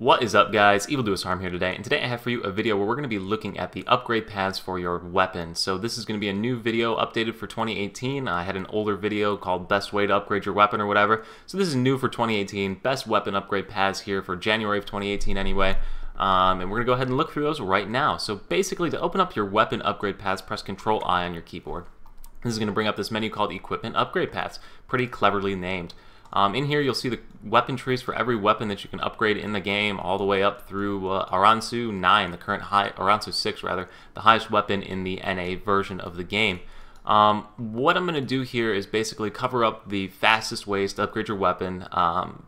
What is up, guys? Evildoers Harm here today, and today I have for you a video where we're going to be looking at the upgrade paths for your weapon. So this is going to be a new video updated for 2018. I had an older video called Best Way to Upgrade Your Weapon or whatever. So this is new for 2018. Best weapon upgrade paths here for January of 2018 anyway. And we're going to go ahead and look through those right now. So basically, to open up your weapon upgrade paths, press Control-I on your keyboard. This is going to bring up this menu called Equipment Upgrade Paths. Pretty cleverly named. In here, you'll see the weapon trees for every weapon that you can upgrade in the game, all the way up through Aransu 9, the current Aransu 6 rather, the highest weapon in the NA version of the game. What I'm going to do here is basically cover up the fastest ways to upgrade your weapon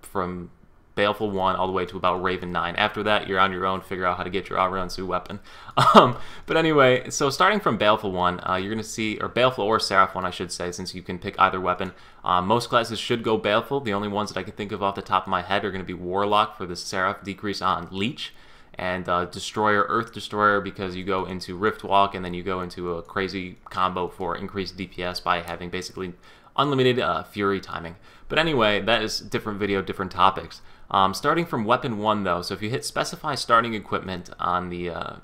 from Baleful 1 all the way to about Raven 9. After that, you're on your own, figure out how to get your Aransu weapon. But anyway, so starting from Baleful 1, you're going to see, or Baleful or Seraph 1 I should say, since you can pick either weapon. Most classes should go Baleful. The only ones that I can think of off the top of my head are going to be Warlock for the Seraph decrease on Leech, and Destroyer, Earth Destroyer, because you go into Rift Walk and then you go into a crazy combo for increased DPS by having basically unlimited Fury timing. But anyway, that is different video, different topics. Starting from Weapon 1 though, so if you hit Specify Starting Equipment on the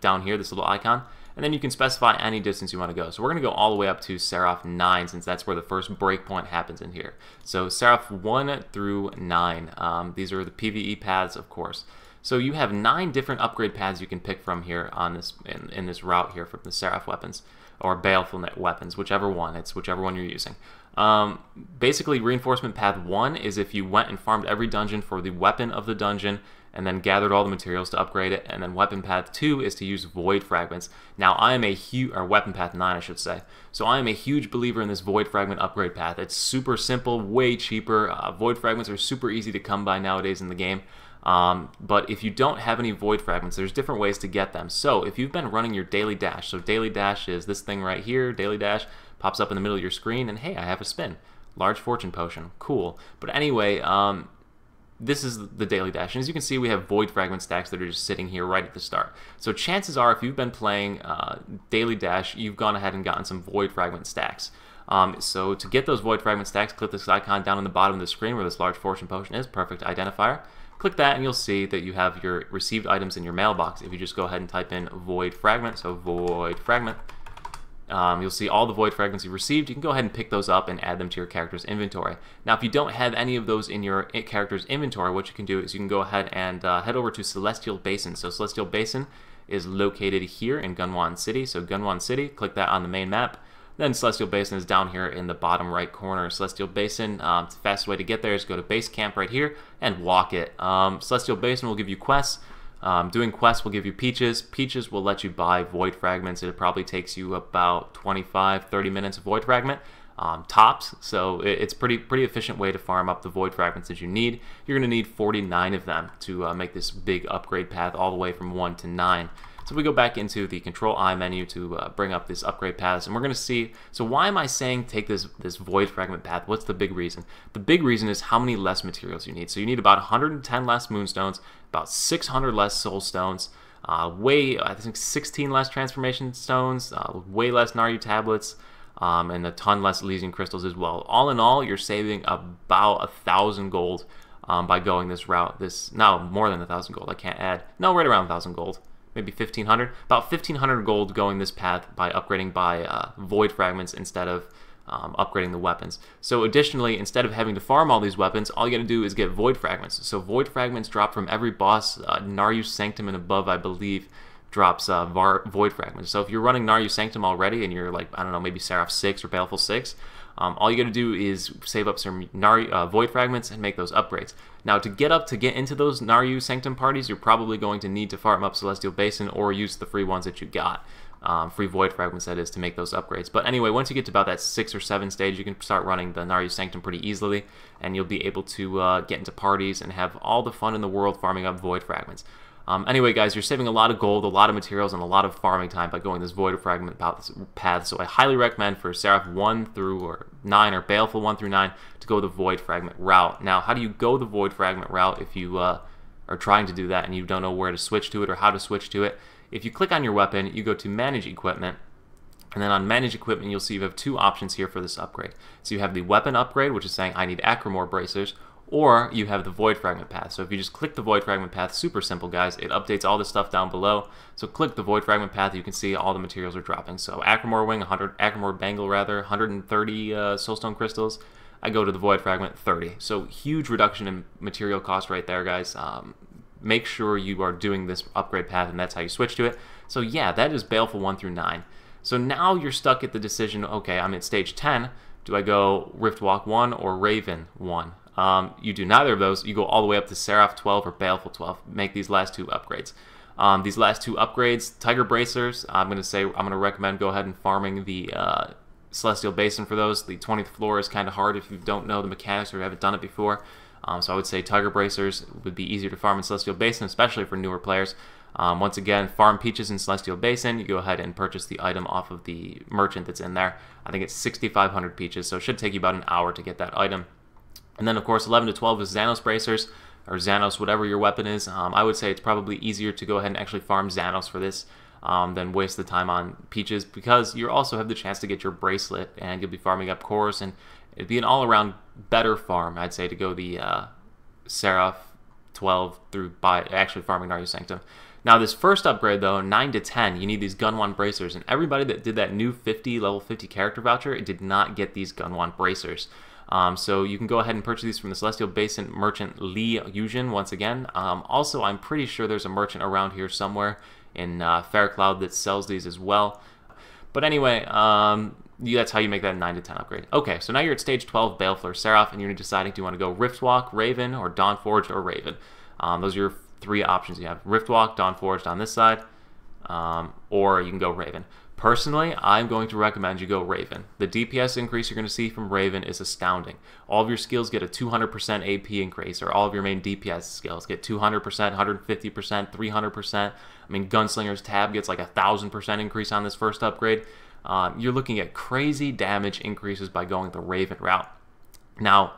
down here, this little icon, and then you can specify any distance you want to go. So we're going to go all the way up to Seraph 9, since that's where the first breakpoint happens in here. So Seraph 1 through 9, these are the PvE paths, of course. So you have 9 different upgrade paths you can pick from here on this in this route here from the Seraph weapons, or Baleful weapons, whichever one. It's whichever one you're using. Basically, Reinforcement Path 1 is if you went and farmed every dungeon for the weapon of the dungeon and then gathered all the materials to upgrade it, and then Weapon Path 2 is to use Void Fragments. Now, I am a huge, or Weapon Path 9 I should say, so I am a huge believer in this Void Fragment upgrade path. It's super simple, way cheaper. Void Fragments are super easy to come by nowadays in the game. But if you don't have any Void Fragments, there's different ways to get them. So if you've been running your Daily Dash, so Daily Dash is this thing right here, Daily Dash, pops up in the middle of your screen, and hey, I have a spin. Large Fortune Potion, cool. But anyway, this is the Daily Dash, and as you can see, we have Void Fragment stacks that are just sitting here right at the start. So chances are, if you've been playing Daily Dash, you've gone ahead and gotten some Void Fragment stacks. So to get those Void Fragment stacks, click this icon down on the bottom of the screen where this Large Fortune Potion is, perfect identifier. Click that and you'll see that you have your received items in your mailbox. If you just go ahead and type in Void Fragment, so Void Fragment, you'll see all the Void Fragments you've received. You can go ahead and pick those up and add them to your character's inventory. Now, if you don't have any of those in your character's inventory, what you can do is you can go ahead and head over to Celestial Basin. So Celestial Basin is located here in Gunwan City. So Gunwan City, click that on the main map. Then Celestial Basin is down here in the bottom right corner. Celestial Basin, the fastest way to get there is go to base camp right here and walk it. Celestial Basin will give you quests. Doing quests will give you Peaches. Peaches will let you buy Void Fragments. It probably takes you about 25-30 minutes of Void Fragment tops. So it's pretty efficient way to farm up the Void Fragments that you need. You're going to need 49 of them to make this big upgrade path all the way from 1 to 9. So we go back into the Control-I menu to bring up this upgrade paths, and we're going to see, so why am I saying take this Void Fragment path? What's the big reason? The big reason is how many less materials you need. So you need about 110 less Moonstones, about 600 less Soul Stones, I think 16 less Transformation Stones, way less Naryu Tablets, and a ton less Elysian Crystals as well. All in all, you're saving about 1,000 gold by going this route. No, more than 1,000 gold, I can't add. No, right around 1,000 gold. Maybe 1,500, about 1,500 gold going this path by upgrading by Void Fragments instead of upgrading the weapons. So additionally, instead of having to farm all these weapons, all you gotta do is get Void Fragments. So Void Fragments drop from every boss. Naryu Sanctum and above, I believe, drops Void Fragments. So if you're running Naryu Sanctum already and you're like, I don't know, maybe Seraph 6 or Baleful 6, all you got to do is save up some Void Fragments and make those upgrades. Now, to get into those Naryu Sanctum parties, you're probably going to need to farm up Celestial Basin or use the free ones that you got. Free Void Fragments, that is, to make those upgrades. But anyway, once you get to about that 6 or 7 stage, you can start running the Naryu Sanctum pretty easily, and you'll be able to get into parties and have all the fun in the world farming up Void Fragments. Anyway, guys, you're saving a lot of gold, a lot of materials, and a lot of farming time by going this Void Fragment path. So I highly recommend for Seraph 1 through 9 or Baleful 1 through 9 to go the Void Fragment route. Now, how do you go the Void Fragment route if you are trying to do that and you don't know where to switch to it or how to switch to it? If you click on your weapon, you go to Manage Equipment, and then on Manage Equipment, you'll see you have 2 options here for this upgrade. So you have the Weapon Upgrade, which is saying I need Acromore Bracers, or you have the Void Fragment path. So if you just click the Void Fragment path, super simple guys, it updates all the stuff down below. So click the Void Fragment path, you can see all the materials are dropping. So Acromore Wing, 100, Acromore Bangle rather, 130 Soulstone Crystals. I go to the Void Fragment, 30. So huge reduction in material cost right there, guys. Make sure you are doing this upgrade path, and that's how you switch to it. So yeah, that is Baleful 1 through 9. So now you're stuck at the decision, okay, I'm at stage 10. Do I go Riftwalk 1 or Raven 1? You do neither of those. You go all the way up to Seraph 12 or Baleful 12. Make these last two upgrades. These last two upgrades, Tiger Bracers, I'm going to recommend go ahead and farming the Celestial Basin for those. The 20th floor is kind of hard if you don't know the mechanics or haven't done it before. So I would say Tiger Bracers would be easier to farm in Celestial Basin, especially for newer players. Once again, farm Peaches in Celestial Basin. You go ahead and purchase the item off of the merchant that's in there. I think it's 6,500 Peaches, so it should take you about an hour to get that item. And then, of course, 11 to 12 is Xanos Bracers, or Xanos, whatever your weapon is. I would say it's probably easier to go ahead and actually farm Xanos for this than waste the time on Peaches, because you also have the chance to get your bracelet, and you'll be farming up cores, and it'd be an all-around better farm, I'd say, to go the Seraph 12 through by actually farming Naryu Sanctum. Now, this first upgrade, though, 9 to 10, you need these Gunwan Bracers, and everybody that did that new level 50 character voucher, it did not get these Gunwan Bracers. So you can go ahead and purchase these from the Celestial Basin merchant Lee Yujin once again. Also, I'm pretty sure there's a merchant around here somewhere in Faircloud that sells these as well. But anyway, that's how you make that 9 to 10 upgrade. Okay, so now you're at stage 12, Baleful or Seraph, and you're deciding, do you want to go Riftwalk, Raven, or Dawnforged, or Raven? Those are your three options. You have Riftwalk, Dawnforged on this side, or you can go Raven. Personally, I'm going to recommend you go Raven. The DPS increase you're going to see from Raven is astounding. All of your skills get a 200% AP increase, or all of your main DPS skills get 200%, 150%, 300%. I mean, Gunslinger's tab gets like 1,000% increase on this first upgrade. You're looking at crazy damage increases by going the Raven route. Now,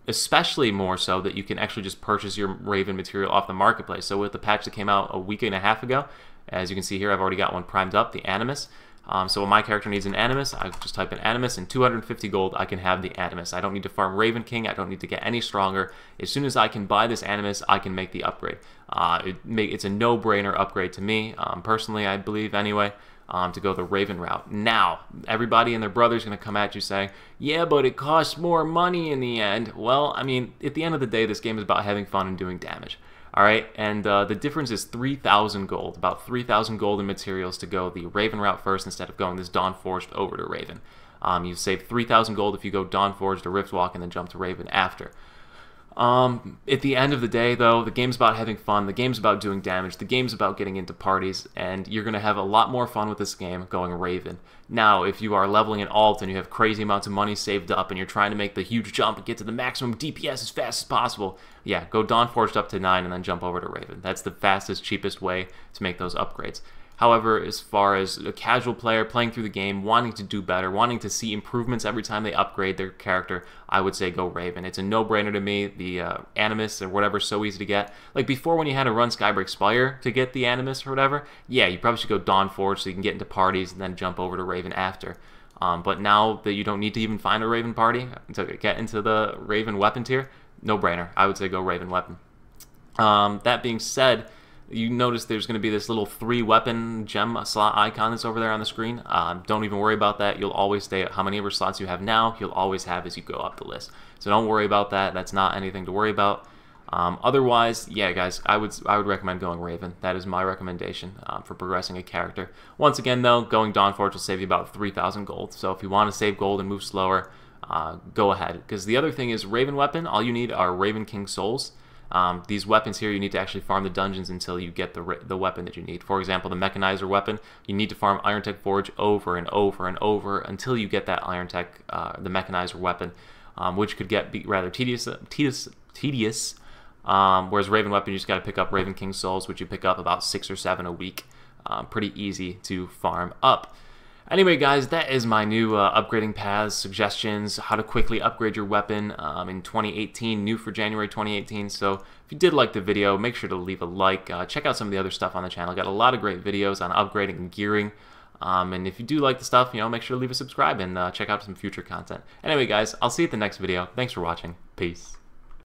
especially more so that you can actually just purchase your Raven material off the marketplace. So with the patch that came out a week and a half ago, as you can see here, I've already got one primed up, the Animus. So when my character needs an Animus, I just type in Animus, and 250 gold, I can have the Animus. I don't need to farm Raven King, I don't need to get any stronger. As soon as I can buy this Animus, I can make the upgrade. It's a no-brainer upgrade to me, personally, I believe anyway, to go the Raven route. Now, everybody and their brother's going to come at you saying, yeah, but it costs more money in the end. Well, I mean, at the end of the day, this game is about having fun and doing damage. Alright, and the difference is 3,000 gold, about 3,000 gold in materials to go the Raven route first instead of going this Dawnforged over to Raven. You save 3,000 gold if you go Dawnforged or Riftwalk and then jump to Raven after. At the end of the day, though, the game's about having fun, the game's about doing damage, the game's about getting into parties, and you're going to have a lot more fun with this game going Raven. Now, if you are leveling an alt and you have crazy amounts of money saved up and you're trying to make the huge jump and get to the maximum DPS as fast as possible, yeah, go Dawnforged up to 9 and then jump over to Raven. That's the fastest, cheapest way to make those upgrades. However, as far as a casual player playing through the game, wanting to do better, wanting to see improvements every time they upgrade their character, I would say go Raven. It's a no-brainer to me. The Animus or whatever is so easy to get. Like before when you had to run Skybreak Spire to get the Animus or whatever, yeah, you probably should go Dawnforged so you can get into parties and then jump over to Raven after. But now that you don't need to even find a Raven party to get into the Raven weapon tier, no-brainer. I would say go Raven weapon. That being said, you notice there's going to be this little 3-weapon gem slot icon that's over there on the screen. Don't even worry about that. You'll always stay at how many ever slots you have now. You'll always have as you go up the list. So don't worry about that. That's not anything to worry about. Otherwise, yeah, guys, I would recommend going Raven. That is my recommendation for progressing a character. Once again, though, going Dawnforged will save you about 3,000 gold. So if you want to save gold and move slower, go ahead. Because the other thing is Raven weapon. All you need are Raven King souls. These weapons here, you need to actually farm the dungeons until you get the weapon that you need. For example, the Mechanizer weapon, you need to farm Iron Tech Forge over and over and over until you get that Iron Tech, the Mechanizer weapon, which could be rather tedious. Whereas Raven weapon, you just got to pick up Raven King souls, which you pick up about 6 or 7 a week. Pretty easy to farm up. Anyway, guys, that is my new upgrading paths, suggestions, how to quickly upgrade your weapon in 2018, new for January 2018. So if you did like the video, make sure to leave a like. Check out some of the other stuff on the channel. Got a lot of great videos on upgrading and gearing. And if you do like the stuff, make sure to leave a subscribe and check out some future content. Anyway, guys, I'll see you at the next video. Thanks for watching. Peace.